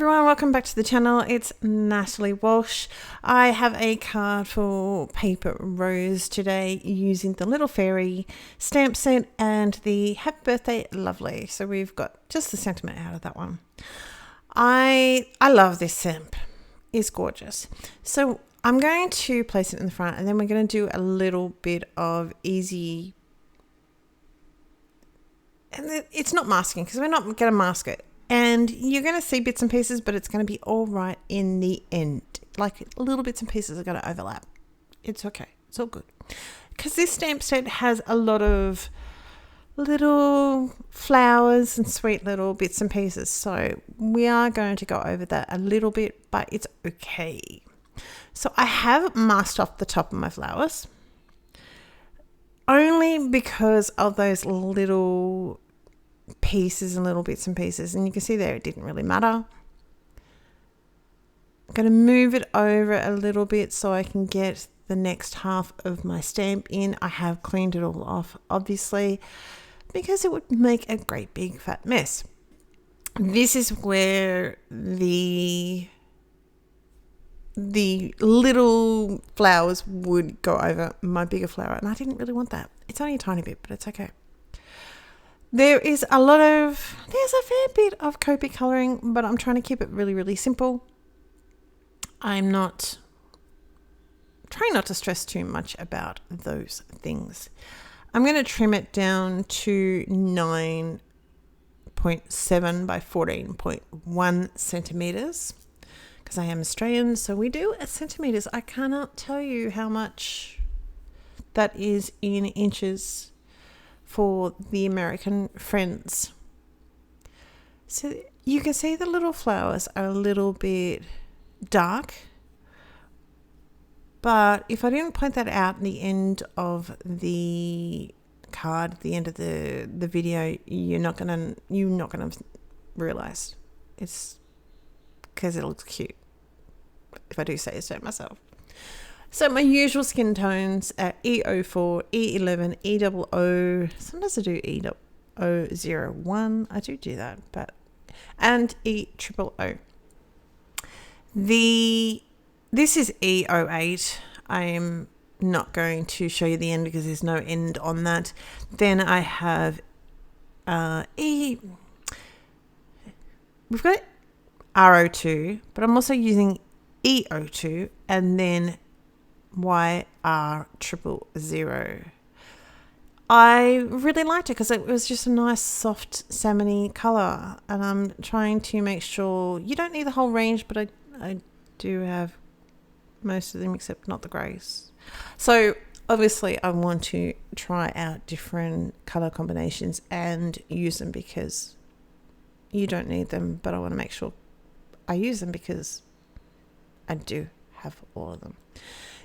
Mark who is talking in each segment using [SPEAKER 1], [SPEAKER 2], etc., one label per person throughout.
[SPEAKER 1] everyone, welcome back to the channel. It's Natalie Walsh. I have a card for paper rose today using the Little Fairy stamp set and the Happy Birthday Lovely. So we've got just the sentiment out of that one. I love this stamp. It's gorgeous. So I'm going to place it in the front and then we're going to do a little bit of easy, and it's not masking because we're not going to mask it. And you're going to see bits and pieces, but it's going to be all right in the end. Like little bits and pieces are going to overlap. It's okay. It's all good. Because this stamp set has a lot of little flowers and sweet little bits and pieces. So we are going to go over that a little bit, but it's okay. So I have masked off the top of my flowers. Only because of those little pieces and little bits and pieces, and you can see there it didn't really matter. I'm going to move it over a little bit so I can get the next half of my stamp in. I have cleaned it all off, obviously, because it would make a great big fat mess. This is where the little flowers would go over my bigger flower, and I didn't really want that. It's only a tiny bit, but it's okay. There's a fair bit of Copic colouring, but I'm trying to keep it really, really simple. I'm trying not to stress too much about those things. I'm going to trim it down to 9.7 by 14.1 centimetres because I am Australian, so we do centimetres. I cannot tell you how much that is in inches for the American friends. So you can see the little flowers are a little bit dark, but if I didn't point that out at the end of the card, the end of the video, you're not gonna realize it's because it looks cute, if I do say so myself. So my usual skin tones are E04, E11, E00. Sometimes I do E001. I do that, and E000. This is E08. I am not going to show you the end because there's no end on that. Then I have we've got R02, but I'm also using E02 and then YR000. I really liked it because it was just a nice soft salmony colour, and I'm trying to make sure you don't need the whole range, but I do have most of them except not the greys. So obviously I want to try out different colour combinations and use them because you don't need them, but I want to make sure I use them because I do have all of them.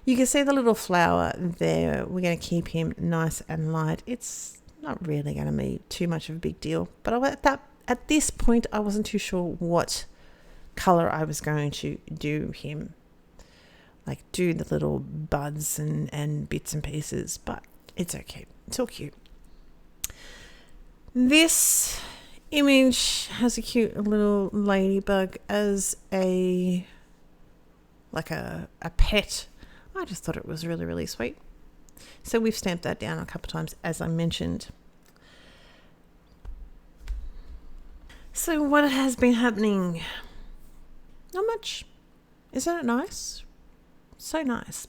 [SPEAKER 1] You can see the little flower there. We're going to keep him nice and light. It's not really going to be too much of a big deal. But at this point, I wasn't too sure what colour I was going to do him. Like do the little buds and bits and pieces. But it's okay. It's all cute. This image has a cute little ladybug as a pet. I just thought it was really, really sweet. So we've stamped that down a couple of times, as I mentioned. So what has been happening? Not much. Isn't it nice? So nice.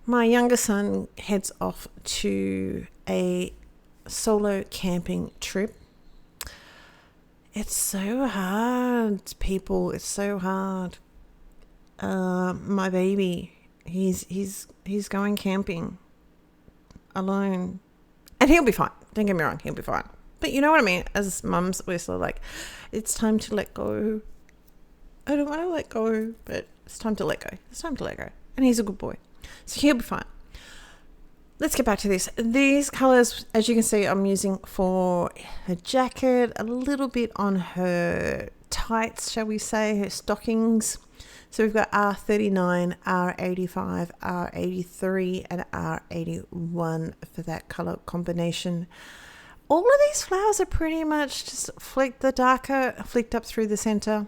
[SPEAKER 1] My younger son heads off to a solo camping trip. It's so hard, people. It's so hard. My baby, he's going camping alone, and he'll be fine. Don't get me wrong, he'll be fine. But you know what I mean? As mums, we're sort of like, it's time to let go. I don't want to let go, but it's time to let go. It's time to let go. And he's a good boy, so he'll be fine. Let's get back to this. These colours, as you can see, I'm using for her jacket, a little bit on her tights, shall we say, her stockings. So we've got R39, R85, R83, and R81 for that colour combination. All of these flowers are pretty much just flicked up through the centre.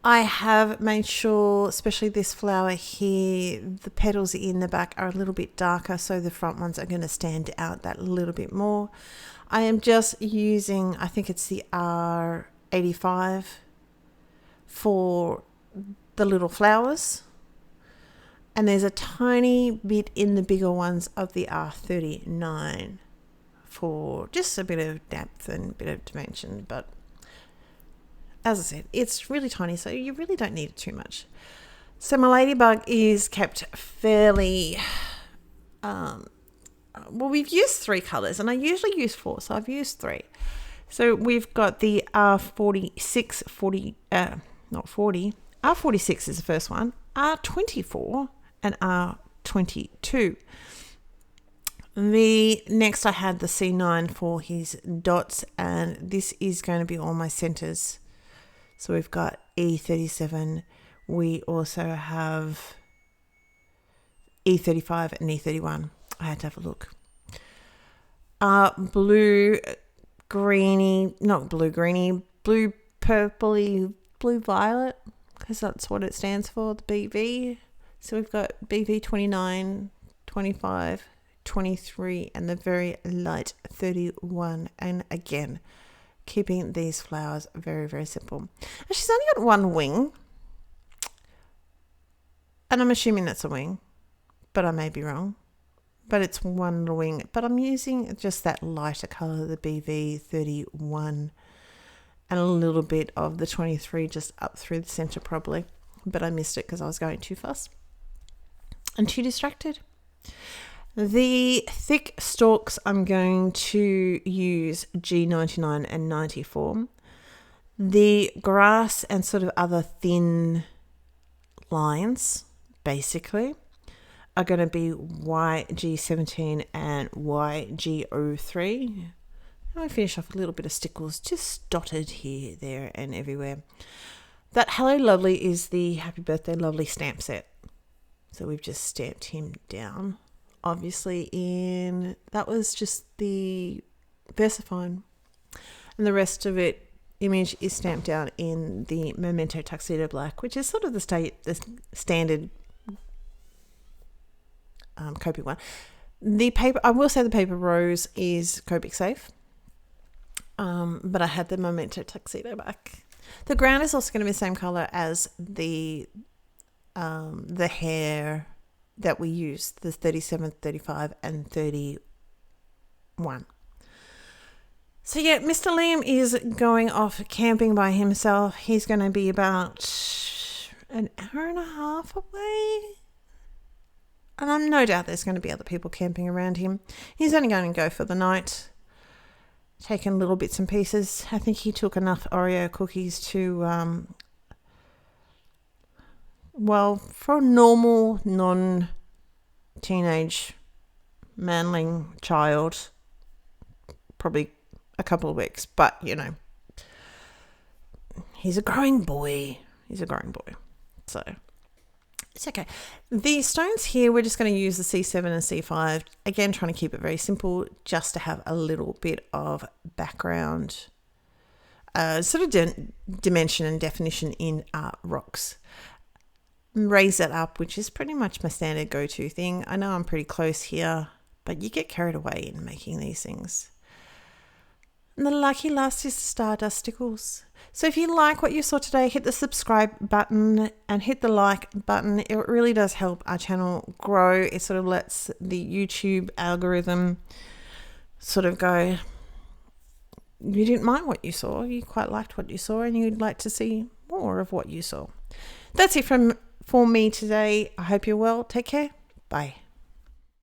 [SPEAKER 1] I have made sure, especially this flower here, the petals in the back are a little bit darker, so the front ones are going to stand out that little bit more. I am just using, I think it's the R85 for the little flowers. And there's a tiny bit in the bigger ones of the R39 for just a bit of depth and a bit of dimension. But as I said, it's really tiny, so you really don't need it too much. So my ladybug is kept fairly... well, we've used 3 colours, and I usually use 4, so I've used 3. So we've got the R46, R46 is the first one, R24, and R22. The next I had the C9 for his dots, and this is going to be all my centres. So we've got E37. We also have E35 and E31. I had to have a look. Blue greeny, not blue greeny, blue purpley, blue violet, because that's what it stands for, the BV. So we've got BV 29, 25, 23, and the very light 31. And again, keeping these flowers very, very simple. And she's only got one wing, and I'm assuming that's a wing, but I may be wrong. But it's one little wing. But I'm using just that lighter colour, the BV 31, and a little bit of the 23 just up through the centre probably. But I missed it because I was going too fast and too distracted. The thick stalks, I'm going to use G99 and 94. The grass and sort of other thin lines, basically, are going to be YG17 and YG03. And we finish off a little bit of stickles just dotted here, there, and everywhere. That Hello Lovely is the Happy Birthday Lovely stamp set. So we've just stamped him down. Obviously that was just the VersaFine. And the rest of it, image is stamped down in the Memento Tuxedo Black, which is sort of the standard Copic one. The paper, I will say the paper rose is Copic safe, but I had the Memento Tuxedo back. The ground is also going to be the same color as the hair that we used, the 37, 35, and 31. So yeah, Mr. Liam is going off camping by himself. He's going to be about an hour and a half away. And I'm no doubt there's going to be other people camping around him. He's only going to go for the night, taking little bits and pieces. I think he took enough Oreo cookies to, for a normal, non-teenage, manling child, probably a couple of weeks. But, he's a growing boy. So it's okay. The stones here, we're just going to use the C7 and C5. Again, trying to keep it very simple, just to have a little bit of background, sort of dimension and definition in rocks. Raise that up, which is pretty much my standard go-to thing. I know I'm pretty close here, but you get carried away in making these things. And the lucky last is the Stardust Stickles. So if you like what you saw today, hit the subscribe button and hit the like button. It really does help our channel grow. It sort of lets the YouTube algorithm sort of go, you didn't mind what you saw. You quite liked what you saw and you'd like to see more of what you saw. That's it for me today. I hope you're well. Take care. Bye.